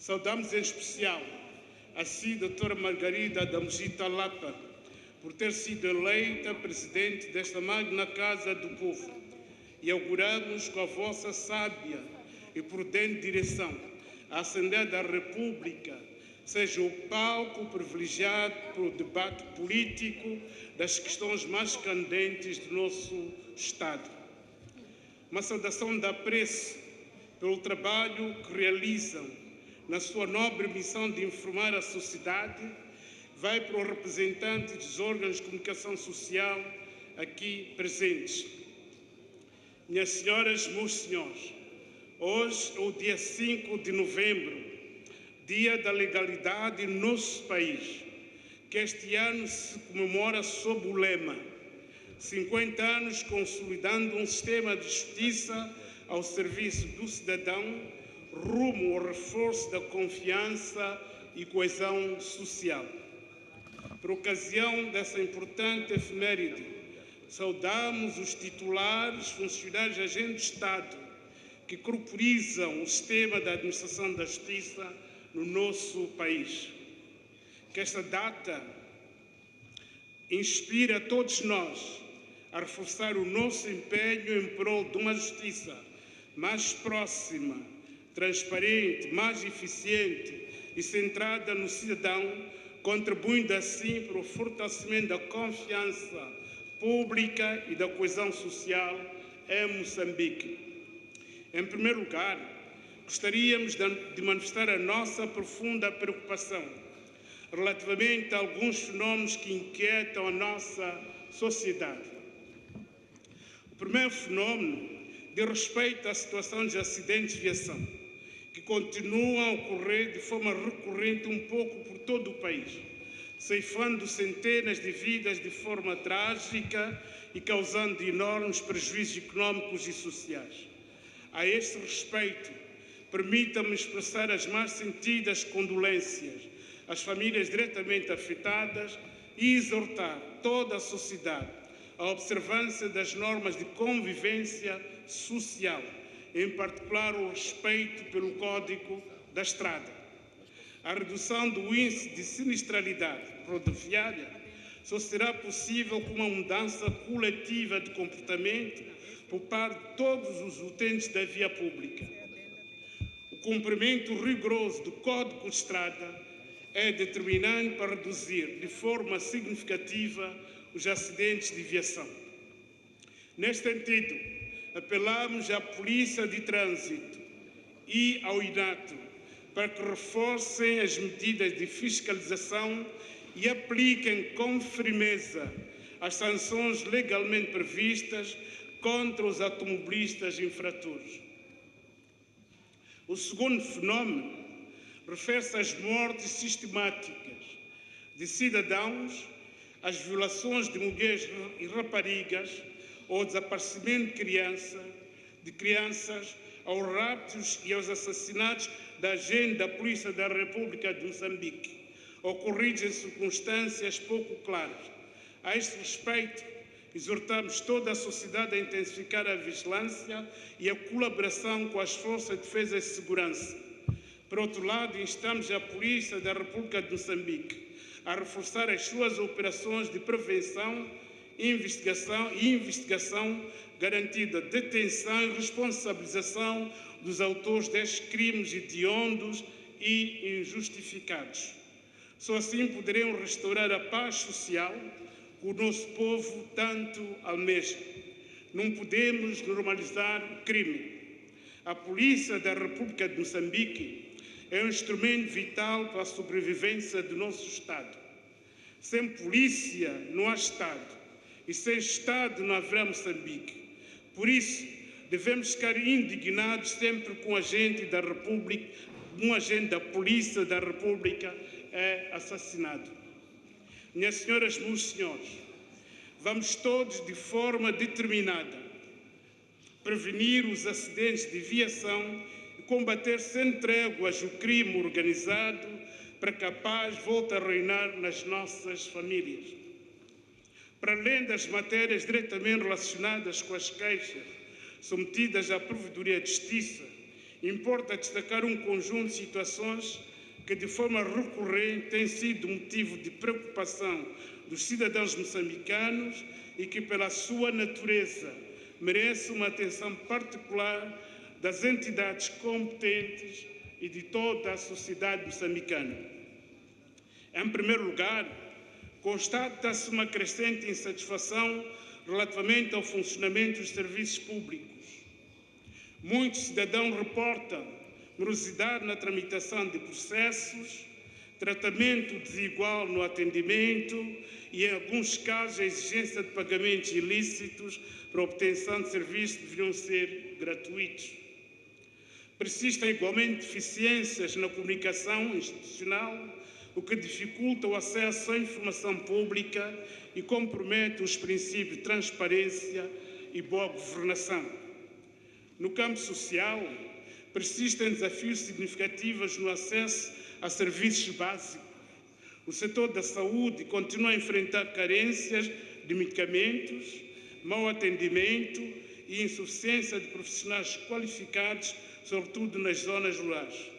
Saudamos em especial a doutora Margarida da Mujita Lapa, por ter sido eleita presidente desta magna Casa do Povo, e auguramos com a vossa sábia e prudente direção a Assembleia da República seja o palco privilegiado para o debate político das questões mais candentes do nosso Estado. Uma saudação de apreço pelo trabalho que realizam na sua nobre missão de informar a sociedade vai para os representantes dos órgãos de comunicação social aqui presentes. Minhas senhoras, meus senhores, hoje é o dia 5 de novembro, dia da legalidade no nosso país, que este ano se comemora sob o lema 50 anos consolidando um sistema de justiça ao serviço do cidadão, rumo ao reforço da confiança e coesão social. Por ocasião dessa importante efeméride, saudamos os titulares, funcionários e agentes de Estado que corporizam o sistema da administração da justiça no nosso país. Que esta data inspire a todos nós a reforçar o nosso empenho em prol de uma justiça mais próxima, transparente, mais eficiente e centrada no cidadão, contribuindo assim para o fortalecimento da confiança pública e da coesão social em Moçambique. Em primeiro lugar, gostaríamos de manifestar a nossa profunda preocupação relativamente a alguns fenómenos que inquietam a nossa sociedade. O primeiro fenómeno diz respeito à situação dos acidentes de viação, que continuam a ocorrer de forma recorrente um pouco por todo o país, ceifando centenas de vidas de forma trágica e causando enormes prejuízos económicos e sociais. A este respeito, permita-me expressar as mais sentidas condolências às famílias diretamente afetadas e exortar toda a sociedade à observância das normas de convivência social, em particular o respeito pelo Código da Estrada. A redução do índice de sinistralidade rodoviária só será possível com uma mudança coletiva de comportamento por parte de todos os utentes da via pública. O cumprimento rigoroso do Código de Estrada é determinante para reduzir de forma significativa os acidentes de viação. Neste sentido, apelamos à Polícia de Trânsito e ao INATO para que reforcem as medidas de fiscalização e apliquem com firmeza as sanções legalmente previstas contra os automobilistas infratores. O segundo fenómeno refere-se às mortes sistemáticas de cidadãos, às violações de mulheres e raparigas, ao desaparecimento de crianças, aos raptos e aos assassinatos da agente da Polícia da República de Moçambique, ocorridos em circunstâncias pouco claras. A este respeito, exortamos toda a sociedade a intensificar a vigilância e a colaboração com as forças de defesa e segurança. Por outro lado, instamos a Polícia da República de Moçambique a reforçar as suas operações de prevenção e investigação, garantindo a detenção e responsabilização dos autores destes crimes hediondos e injustificados. Só assim poderemos restaurar a paz social que o nosso povo tanto almeja. Não podemos normalizar o crime. A Polícia da República de Moçambique é um instrumento vital para a sobrevivência do nosso Estado. Sem polícia não há Estado, e sem Estado não haverá Moçambique. Por isso, devemos ficar indignados sempre com um agente da República, um agente da Polícia da República é assassinado. Minhas senhoras, meus senhores, vamos todos de forma determinada prevenir os acidentes de viação e combater sem tréguas o crime organizado para que a paz volte a reinar nas nossas famílias. Para além das matérias diretamente relacionadas com as queixas submetidas à Provedoria de Justiça, importa destacar um conjunto de situações que de forma recorrente têm sido motivo de preocupação dos cidadãos moçambicanos e que, pela sua natureza, merece uma atenção particular das entidades competentes e de toda a sociedade moçambicana. Em primeiro lugar, constata-se uma crescente insatisfação relativamente ao funcionamento dos serviços públicos. Muitos cidadãos reportam morosidade na tramitação de processos, tratamento desigual no atendimento e, em alguns casos, a exigência de pagamentos ilícitos para a obtenção de serviços que deveriam ser gratuitos. Persistem igualmente deficiências na comunicação institucional, o que dificulta o acesso à informação pública e compromete os princípios de transparência e boa governação. No campo social, persistem desafios significativos no acesso a serviços básicos. O setor da saúde continua a enfrentar carências de medicamentos, mau atendimento e insuficiência de profissionais qualificados, sobretudo nas zonas rurais.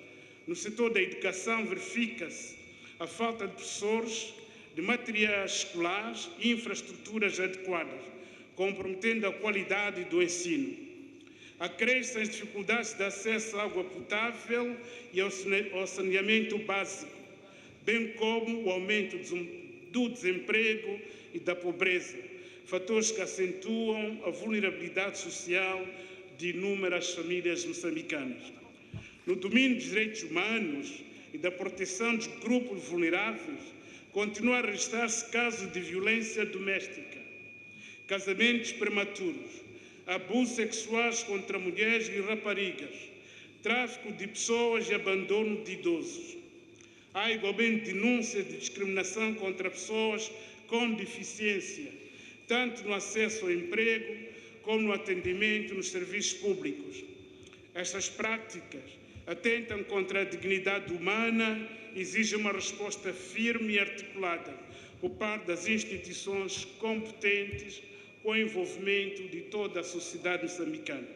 No setor da educação, verifica-se a falta de professores, de materiais escolares e infraestruturas adequadas, comprometendo a qualidade do ensino. Acrescem as dificuldades de acesso à água potável e ao saneamento básico, bem como o aumento do desemprego e da pobreza, fatores que acentuam a vulnerabilidade social de inúmeras famílias moçambicanas. No domínio dos direitos humanos e da proteção dos grupos vulneráveis, continua a registrar-se casos de violência doméstica, casamentos prematuros, abusos sexuais contra mulheres e raparigas, tráfico de pessoas e abandono de idosos. Há igualmente denúncias de discriminação contra pessoas com deficiência, tanto no acesso ao emprego como no atendimento nos serviços públicos. Estas práticas atentam contra a dignidade humana e exigem uma resposta firme e articulada por parte das instituições competentes, com o envolvimento de toda a sociedade moçambicana.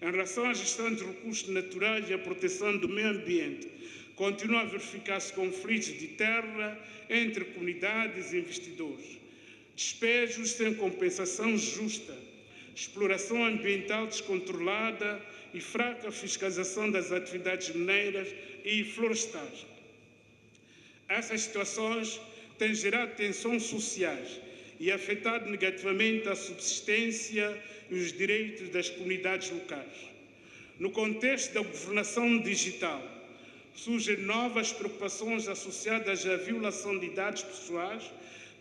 Em relação à gestão dos recursos naturais e à proteção do meio ambiente, continuam a verificar-se conflitos de terra entre comunidades e investidores, despejos sem compensação justa, exploração ambiental descontrolada e fraca fiscalização das atividades mineiras e florestais. Essas situações têm gerado tensões sociais e afetado negativamente a subsistência e os direitos das comunidades locais. No contexto da governação digital, surgem novas preocupações associadas à violação de dados pessoais,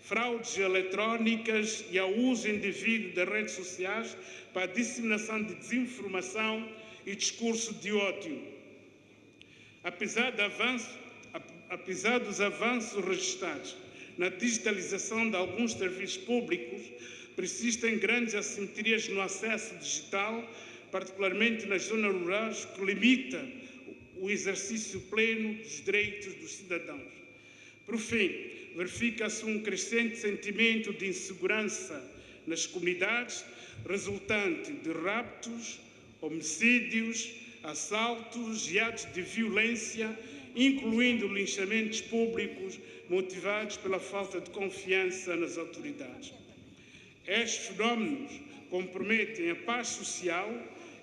fraudes eletrónicas e ao uso indevido das redes sociais para a disseminação de desinformação e discurso de ódio. Apesar dos avanços registrados na digitalização de alguns serviços públicos, persistem grandes assimetrias no acesso digital, particularmente nas zonas rurais, que limita o exercício pleno dos direitos dos cidadãos. Por fim, verifica-se um crescente sentimento de insegurança nas comunidades, resultante de raptos, homicídios, assaltos e atos de violência, incluindo linchamentos públicos motivados pela falta de confiança nas autoridades. Estes fenómenos comprometem a paz social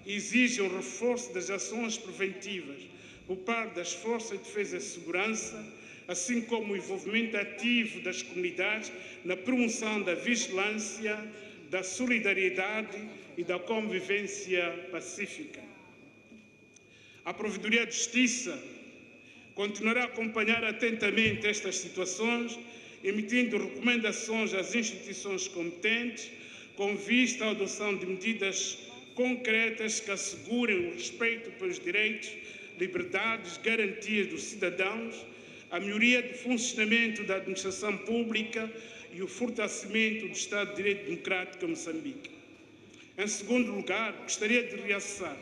e exigem o reforço das ações preventivas por parte das forças de defesa e segurança, assim como o envolvimento ativo das comunidades na promoção da vigilância, da solidariedade e da convivência pacífica. A Provedoria de Justiça continuará a acompanhar atentamente estas situações, emitindo recomendações às instituições competentes, com vista à adoção de medidas concretas que assegurem o respeito pelos direitos, liberdades, garantias dos cidadãos, a melhoria do funcionamento da administração pública e o fortalecimento do Estado de Direito Democrático em Moçambique. Em segundo lugar, gostaria de realçar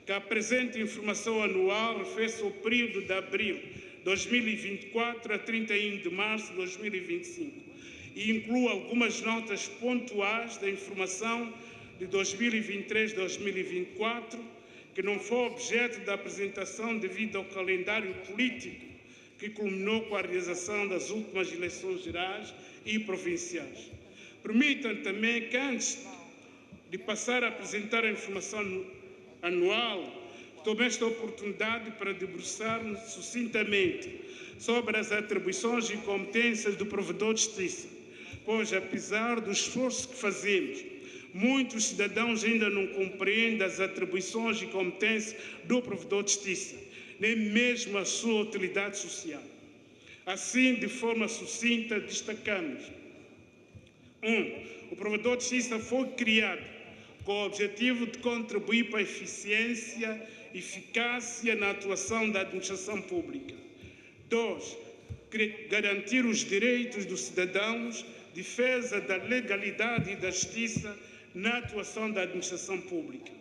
que a presente informação anual refere-se ao período de abril de 2024 a 31 de março de 2025 e inclui algumas notas pontuais da informação de 2023-2024 que não foi objeto da apresentação devido ao calendário político que culminou com a realização das últimas eleições gerais e provinciais. Permitam também que, antes de passar a apresentar a informação anual, tome esta oportunidade para debruçar-nos sucintamente sobre as atribuições e competências do provedor de justiça, pois, apesar do esforço que fazemos, muitos cidadãos ainda não compreendem as atribuições e competências do provedor de justiça, nem mesmo a sua utilidade social. Assim, de forma sucinta, destacamos: 1. O provedor de justiça foi criado com o objetivo de contribuir para a eficiência e eficácia na atuação da administração pública. 2. Garantir os direitos dos cidadãos, defesa da legalidade e da justiça na atuação da administração pública.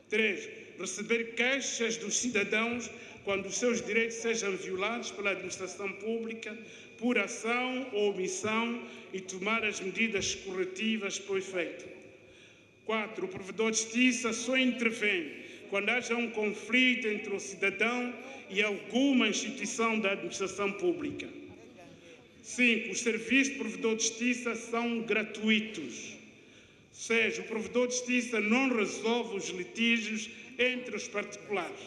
3. Receber queixas dos cidadãos quando os seus direitos sejam violados pela administração pública por ação ou omissão e tomar as medidas corretivas por efeito. 4. O provedor de justiça só intervém quando haja um conflito entre o cidadão e alguma instituição da administração pública. 5. Os serviços do provedor de justiça são gratuitos. 6. O provedor de justiça não resolve os litígios entre os particulares.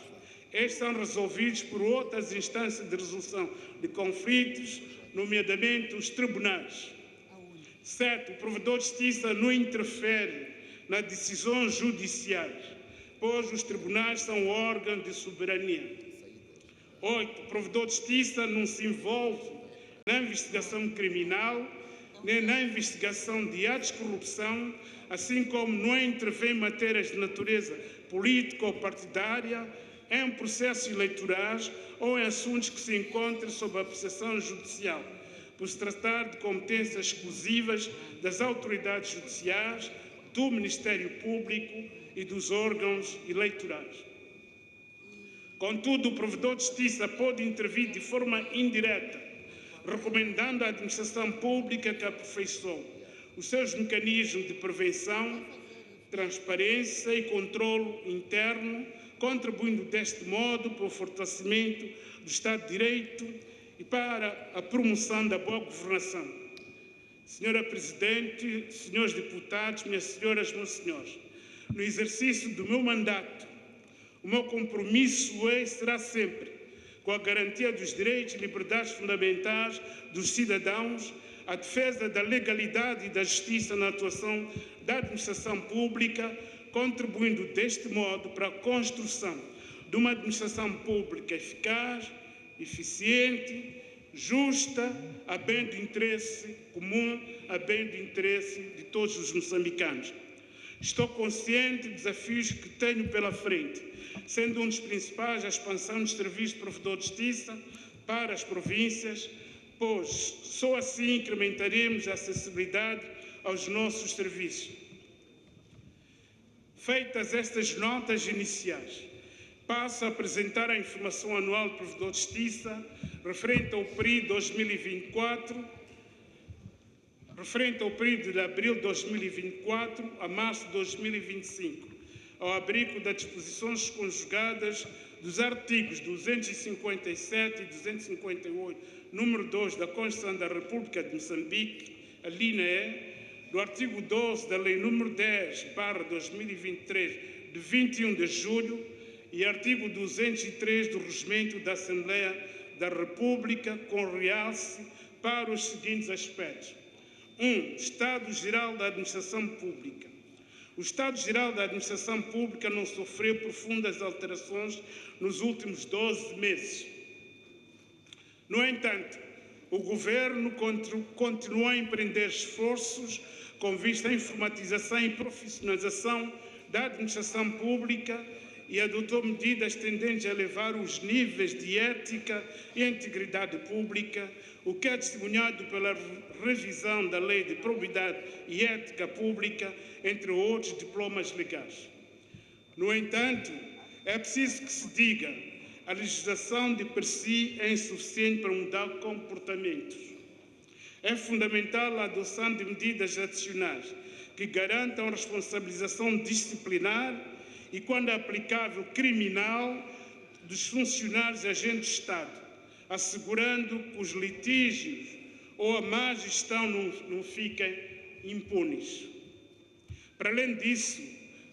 Estes são resolvidos por outras instâncias de resolução de conflitos, nomeadamente os tribunais. 7. O provedor de justiça não interfere nas decisões judiciais, pois os tribunais são órgãos de soberania. 8. O provedor de justiça não se envolve na investigação criminal, nem na investigação de atos de corrupção, assim como não intervém em matérias de natureza política ou partidária, em processos eleitorais ou em assuntos que se encontram sob apreciação judicial, por se tratar de competências exclusivas das autoridades judiciais, do Ministério Público e dos órgãos eleitorais. Contudo, o provedor de justiça pode intervir de forma indireta, recomendando à administração pública que aperfeiçoe os seus mecanismos de prevenção, transparência e controle interno, contribuindo deste modo para o fortalecimento do Estado de Direito e para a promoção da boa governação. Senhora Presidente, senhores deputados, minhas senhoras, meus senhores, no exercício do meu mandato, o meu compromisso é e será sempre com a garantia dos direitos e liberdades fundamentais dos cidadãos, a defesa da legalidade e da justiça na atuação da administração pública, contribuindo deste modo para a construção de uma administração pública eficaz, eficiente, justa, a bem do interesse comum, a bem do interesse de todos os moçambicanos. Estou consciente dos desafios que tenho pela frente, sendo um dos principais a expansão dos serviços de provedor de justiça para as províncias, pois só assim incrementaremos a acessibilidade aos nossos serviços. Feitas estas notas iniciais, passo a apresentar a informação anual do provedor de justiça referente ao período 2024, referente ao período de abril de 2024 a março de 2025, ao abrigo das disposições conjugadas dos artigos 257 e 258, número 2 da Constituição da República de Moçambique, a linha E, do artigo 12 da Lei número 10/2023, de 21 de julho, e artigo 203 do Regimento da Assembleia da República, com realce para os seguintes aspectos. 1. Estado-Geral da Administração Pública. O Estado-Geral da Administração Pública não sofreu profundas alterações nos últimos 12 meses. No entanto, o Governo continua a empreender esforços com vista à informatização e profissionalização da administração pública e adotou medidas tendentes a elevar os níveis de ética e integridade pública, o que é testemunhado pela revisão da Lei de Probidade e Ética Pública, entre outros diplomas legais. No entanto, é preciso que se diga, a legislação de per si é insuficiente para mudar comportamentos. É fundamental a adoção de medidas adicionais que garantam a responsabilização disciplinar e, quando aplicável, criminal dos funcionários e agentes de Estado, assegurando que os litígios ou a má gestão não fiquem impunes. Para além disso,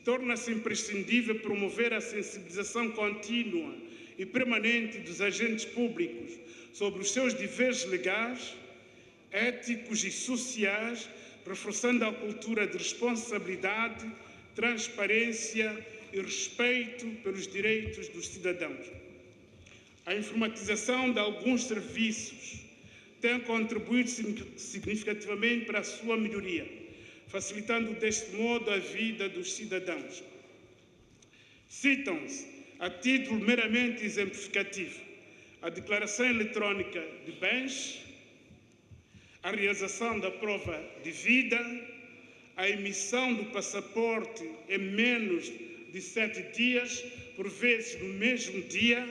torna-se imprescindível promover a sensibilização contínua e permanente dos agentes públicos sobre os seus deveres legais, éticos e sociais, reforçando a cultura de responsabilidade, transparência e respeito pelos direitos dos cidadãos. A informatização de alguns serviços tem contribuído significativamente para a sua melhoria, facilitando deste modo a vida dos cidadãos. Citam-se, a título meramente exemplificativo, a declaração eletrónica de bens, a realização da prova de vida, a emissão do passaporte em menos de 7 dias, por vezes no mesmo dia,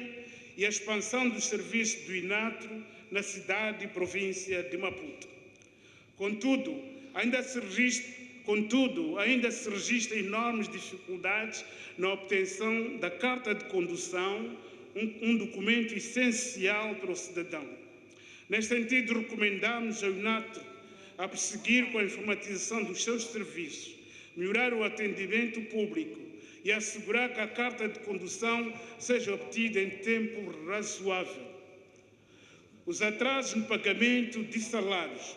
e a expansão dos serviços do INATRO na cidade e província de Maputo. Contudo, ainda se registram enormes dificuldades na obtenção da carta de condução, um documento essencial para o cidadão. Neste sentido, recomendamos ao INATRO a prosseguir com a informatização dos seus serviços, melhorar o atendimento público e assegurar que a carta de condução seja obtida em tempo razoável. Os atrasos no pagamento de salários,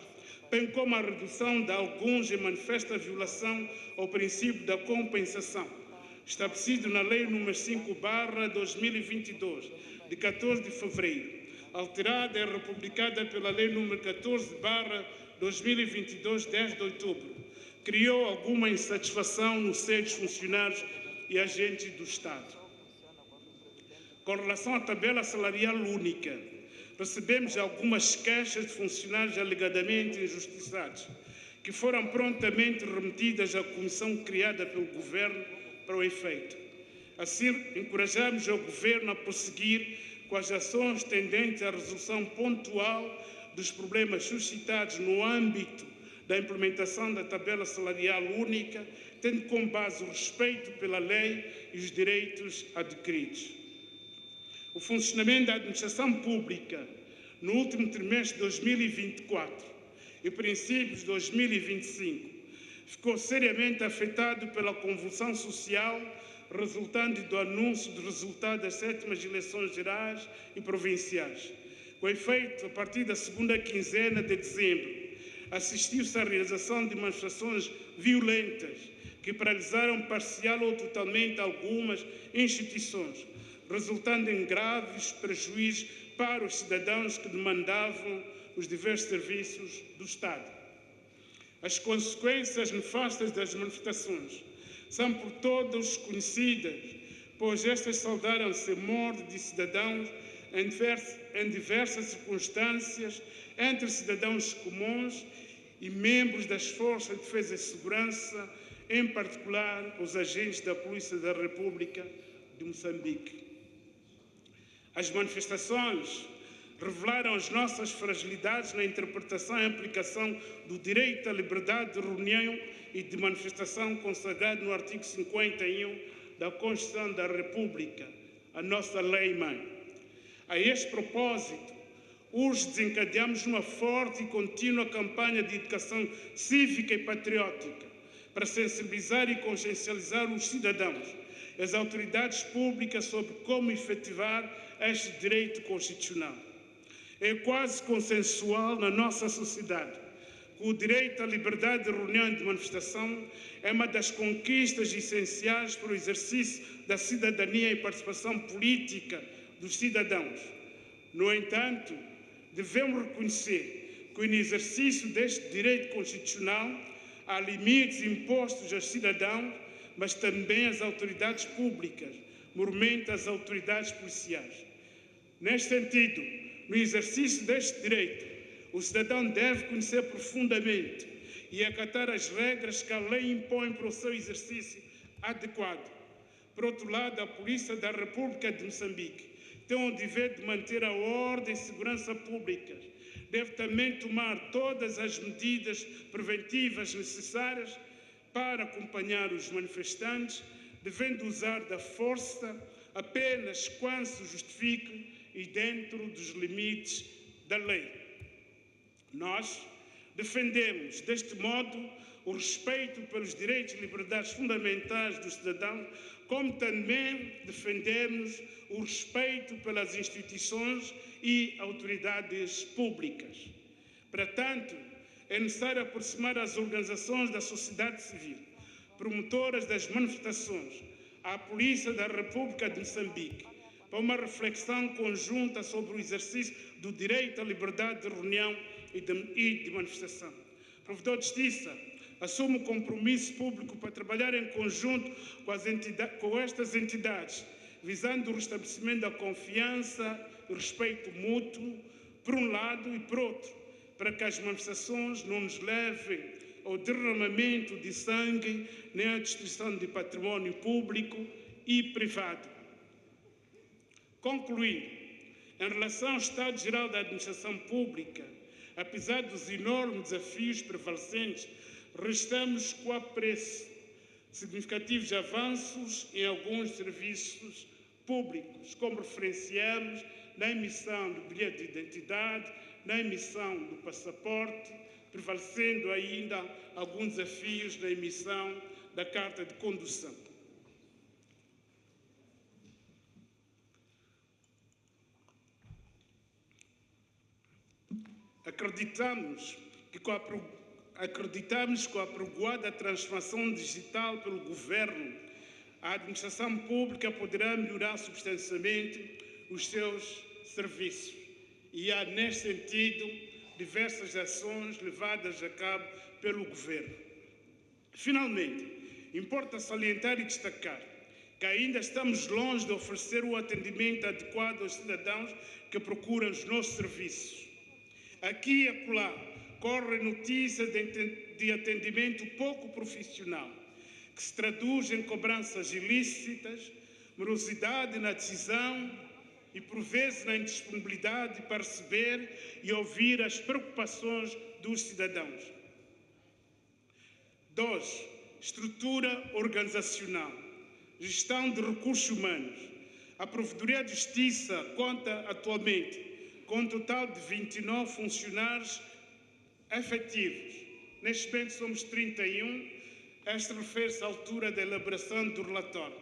bem como a redução de alguns em manifesta violação ao princípio da compensação, estabelecido na Lei nº 5/2022, de 14 de fevereiro, alterada e republicada pela Lei nº 14/2022, 10 de outubro, criou alguma insatisfação no seio dos funcionários e agentes do Estado. Com relação à tabela salarial única, recebemos algumas queixas de funcionários alegadamente injustiçados, que foram prontamente remetidas à comissão criada pelo Governo para o efeito. Assim, encorajamos o Governo a prosseguir com as ações tendentes à resolução pontual dos problemas suscitados no âmbito da implementação da tabela salarial única, tendo como base o respeito pela lei e os direitos adquiridos. O funcionamento da administração pública no último trimestre de 2024 e princípios de 2025 ficou seriamente afetado pela convulsão social resultante do anúncio do resultado das 7ª eleições gerais e provinciais. Com efeito, a partir da segunda quinzena de dezembro, assistiu-se à realização de manifestações violentas que paralisaram parcial ou totalmente algumas instituições, resultando em graves prejuízos para os cidadãos que demandavam os diversos serviços do Estado. As consequências nefastas das manifestações são por todos conhecidas, pois estas saudaram-se a morte de cidadãos em diversas circunstâncias, entre cidadãos comuns e membros das Forças de Defesa e Segurança, em particular os agentes da Polícia da República de Moçambique. As manifestações revelaram as nossas fragilidades na interpretação e aplicação do direito à liberdade de reunião e de manifestação consagrado no artigo 51 da Constituição da República, a nossa lei-mãe. A este propósito, hoje desencadeamos uma forte e contínua campanha de educação cívica e patriótica para sensibilizar e consciencializar os cidadãos e as autoridades públicas sobre como efetivar este direito constitucional. É quase consensual na nossa sociedade que o direito à liberdade de reunião e de manifestação é uma das conquistas essenciais para o exercício da cidadania e participação política dos cidadãos. No entanto, devemos reconhecer que no exercício deste direito constitucional há limites impostos aos cidadãos, mas também às autoridades públicas, mormente às autoridades policiais. Neste sentido, no exercício deste direito, o cidadão deve conhecer profundamente e acatar as regras que a lei impõe para o seu exercício adequado. Por outro lado, a Polícia da República de Moçambique tem o dever de manter a ordem e segurança públicas. Deve também tomar todas as medidas preventivas necessárias para acompanhar os manifestantes, devendo usar da força apenas quando se justifique e dentro dos limites da lei. Nós defendemos, deste modo, o respeito pelos direitos e liberdades fundamentais dos cidadãos, como também defendemos o respeito pelas instituições e autoridades públicas. Para tanto, é necessário aproximar as organizações da sociedade civil, promotoras das manifestações, à Polícia da República de Moçambique, para uma reflexão conjunta sobre o exercício do direito à liberdade de reunião e de manifestação. O Provedor de Justiça assume o compromisso público para trabalhar em conjunto com estas entidades, visando o restabelecimento da confiança e respeito mútuo, por um lado, e por outro, para que as manifestações não nos levem ao derramamento de sangue nem à destruição de património público e privado. Concluindo, em relação ao Estado Geral da Administração Pública, apesar dos enormes desafios prevalecentes, registramos com apreço significativos avanços em alguns serviços públicos, como referenciamos na emissão do bilhete de identidade, na emissão do passaporte, prevalecendo ainda alguns desafios na emissão da carta de condução. Acreditamos que com a apregoada transformação digital pelo Governo, a administração pública poderá melhorar substancialmente os seus serviços. E há, neste sentido, diversas ações levadas a cabo pelo Governo. Finalmente, importa salientar e destacar que ainda estamos longe de oferecer o atendimento adequado aos cidadãos que procuram os nossos serviços. Aqui e acolá correm notícias de atendimento pouco profissional, que se traduz em cobranças ilícitas, morosidade na decisão e, por vezes, na indisponibilidade para receber e ouvir as preocupações dos cidadãos. 2. Estrutura organizacional. Gestão de recursos humanos. A Provedoria de Justiça conta atualmente com um total de 29 funcionários efetivos. Neste momento somos 31. Esta refere-se à altura da elaboração do relatório.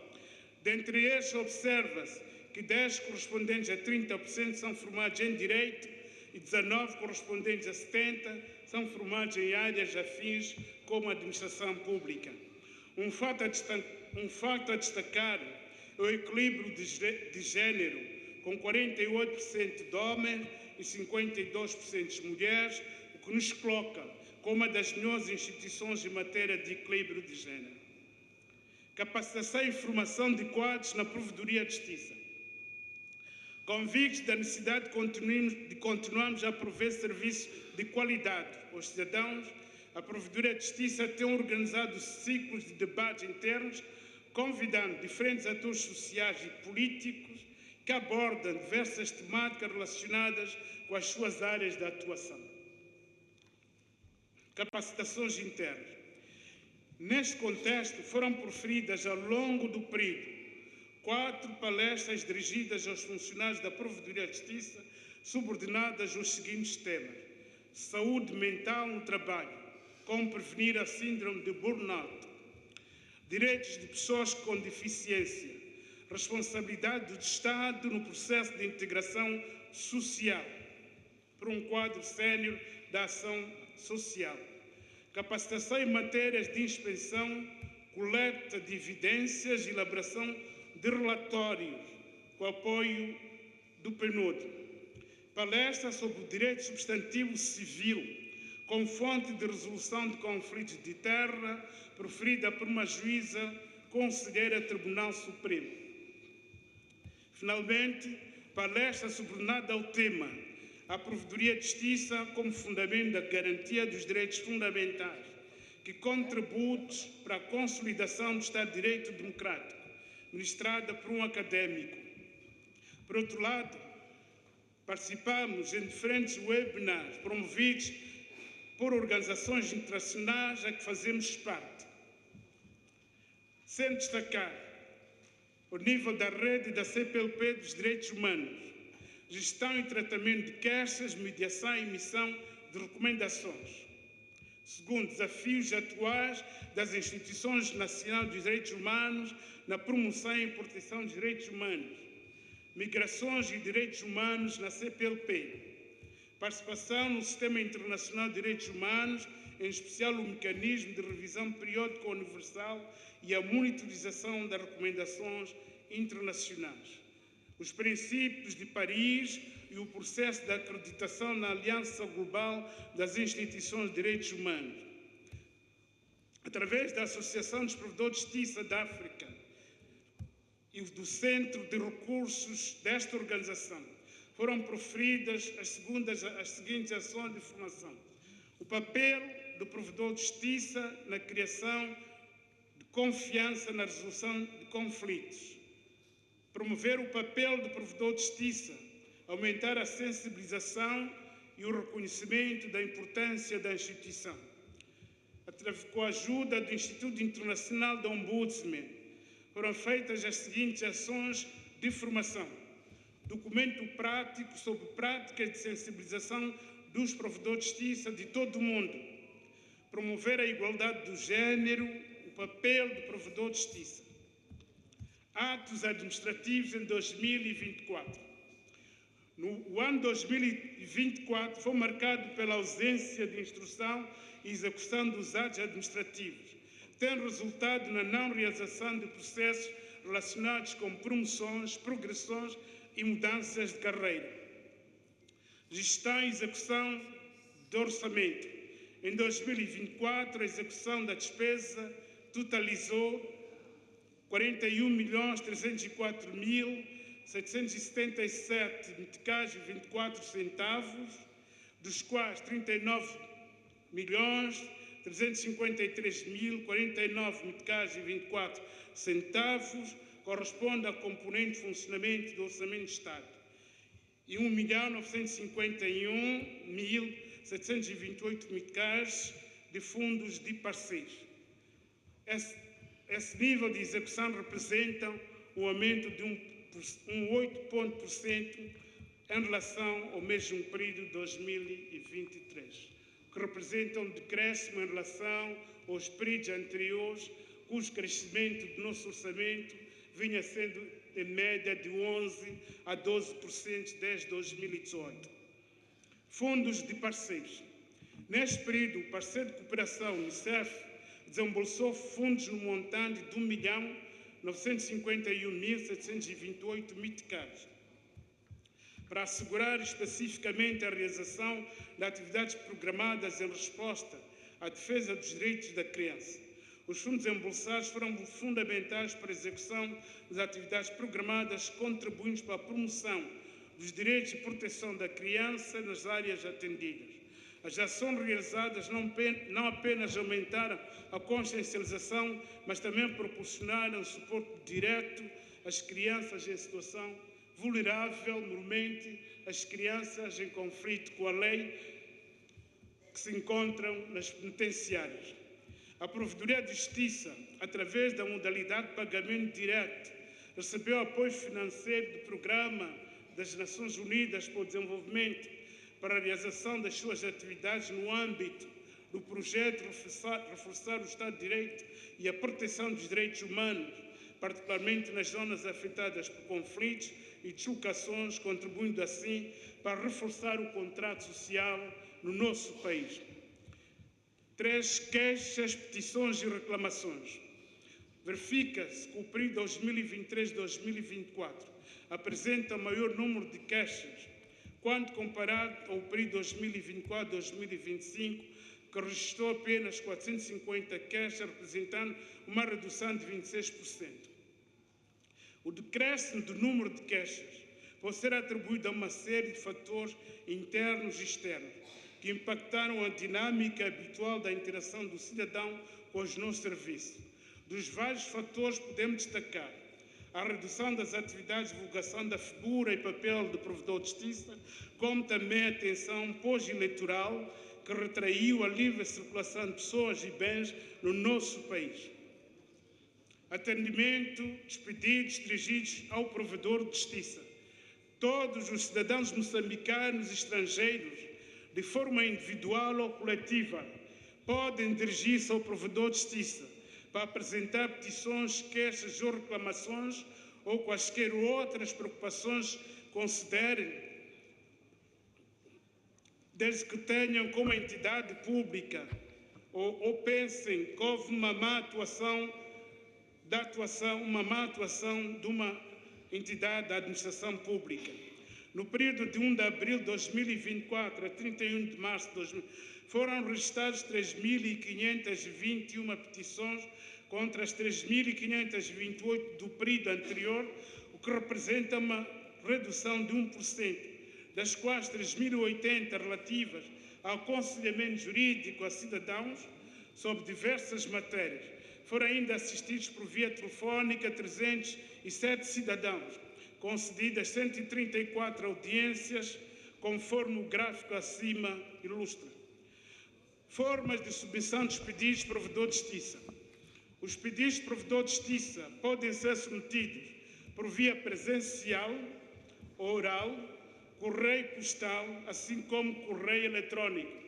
Dentre eles, observa-se que 10 correspondentes a 30% são formados em Direito e 19 correspondentes a 70% são formados em áreas afins como a Administração Pública. Um fato a destacar é o equilíbrio de género, com 48% de homens e 52% de mulheres, o que nos coloca como uma das melhores instituições em matéria de equilíbrio de género. Capacitação e formação de quadros na Provedoria de Justiça. Convictos da necessidade de continuarmos a prover serviços de qualidade aos cidadãos, a Provedoria de Justiça tem organizado ciclos de debates internos, convidando diferentes atores sociais e políticos que abordam diversas temáticas relacionadas com as suas áreas de atuação. Capacitações internas. Neste contexto, foram proferidas ao longo do período 4 palestras dirigidas aos funcionários da Provedoria de Justiça, subordinadas aos seguintes temas: saúde mental no trabalho, como prevenir a síndrome de burnout, direitos de pessoas com deficiência, responsabilidade do Estado no processo de integração social, por um quadro sénior da ação social, capacitação em matérias de inspeção, coleta de evidências e elaboração de relatórios, com apoio do PNUD, palestra sobre o direito substantivo civil, com fonte de resolução de conflitos de terra, proferida por uma juíza conselheira do Tribunal Supremo. Finalmente, palestra subordinada ao tema a Provedoria de Justiça como fundamento da garantia dos direitos fundamentais, que contributos para a consolidação do Estado de Direito Democrático, ministrada por um académico. Por outro lado, participamos em diferentes webinars promovidos por organizações internacionais a que fazemos parte, sem destacar ao nível da rede da CPLP dos Direitos Humanos, gestão e tratamento de queixas, mediação e emissão de recomendações. Segundo, desafios atuais das instituições nacionais dos direitos humanos na promoção e proteção dos direitos humanos, migrações e direitos humanos na CPLP, participação no Sistema Internacional de Direitos Humanos, em especial o mecanismo de revisão periódica universal e a monitorização das recomendações internacionais, os princípios de Paris e o processo de acreditação na Aliança Global das Instituições de Direitos Humanos. Através da Associação dos Provedores de Justiça da África e do Centro de Recursos desta organização, foram proferidas as seguintes ações de formação. O papel do provedor de justiça na criação de confiança na resolução de conflitos. Promover o papel do provedor de justiça, aumentar a sensibilização e o reconhecimento da importância da instituição. Com a ajuda do Instituto Internacional de Ombudsman, foram feitas as seguintes ações de formação. Documento prático sobre práticas de sensibilização dos provedores de justiça de todo o mundo. Promover a igualdade do género, o papel do provedor de justiça. Atos administrativos em 2024. O ano 2024 foi marcado pela ausência de instrução e execução dos atos administrativos, tendo resultado na não realização de processos relacionados com promoções, progressões e mudanças de carreira. Gestão e execução do orçamento. Em 2024, a execução da despesa totalizou 41.304.777 meticais e 24 centavos, dos quais 39.353.049 meticais e 24 centavos corresponde ao componente de funcionamento do Orçamento de Estado e 1.951.728 meticais de fundos de parceiros. Esse nível de execução representa um aumento de 8% em relação ao mesmo período de 2023, que representa um decréscimo em relação aos períodos anteriores, cujo crescimento do nosso orçamento vinha sendo em média de 11% a 12% desde 2018. Fundos de parceiros. Neste período, o parceiro de cooperação, Unicef, desembolsou fundos no montante de 1.951.728 meticais para assegurar especificamente a realização de atividades programadas em resposta à defesa dos direitos da criança. Os fundos embolsados foram fundamentais para a execução das atividades programadas, contribuindo para a promoção dos direitos e proteção da criança nas áreas atendidas. As ações realizadas não apenas aumentaram a consciencialização, mas também proporcionaram suporte direto às crianças em situação vulnerável, normalmente as crianças em conflito com a lei que se encontram nas penitenciárias. A Provedoria de Justiça, através da modalidade de pagamento direto, recebeu apoio financeiro do Programa das Nações Unidas para o Desenvolvimento para a realização das suas atividades no âmbito do projeto Reforçar o Estado de Direito e a proteção dos direitos humanos, particularmente nas zonas afetadas por conflitos e deslocações, contribuindo assim para reforçar o contrato social no nosso país. 3. Queixas, petições e reclamações. Verifica-se que o período 2023-2024 apresenta o maior número de queixas, quando comparado ao período 2024-2025, que registrou apenas 450 queixas, representando uma redução de 26%. O decréscimo do número de queixas pode ser atribuído a uma série de fatores internos e externos que impactaram a dinâmica habitual da interação do cidadão com os nossos serviços. Dos vários fatores podemos destacar a redução das atividades de divulgação da figura e papel do provedor de justiça, como também a tensão pós-eleitoral que retraiu a livre circulação de pessoas e bens no nosso país. atendimento dos pedidos dirigidos ao provedor de justiça. Todos os cidadãos moçambicanos e estrangeiros, de forma individual ou coletiva, podem dirigir-se ao provedor de justiça para apresentar petições, queixas ou reclamações ou quaisquer outras preocupações que considerem, desde que tenham como entidade pública ou pensem que houve uma má atuação de uma entidade da administração pública. No período de 1 de abril de 2024 a 31 de março de 2024, foram registradas 3.521 petições contra as 3.528 do período anterior, o que representa uma redução de 1%, das quais 3.080 relativas ao aconselhamento jurídico a cidadãos sobre diversas matérias. Foram ainda assistidos por via telefónica 307 cidadãos, concedidas 134 audiências, conforme o gráfico acima ilustra. Formas de submissão dos pedidos de provedor de justiça. Os pedidos de provedor de justiça podem ser submetidos por via presencial, oral, correio postal, assim como correio eletrónico.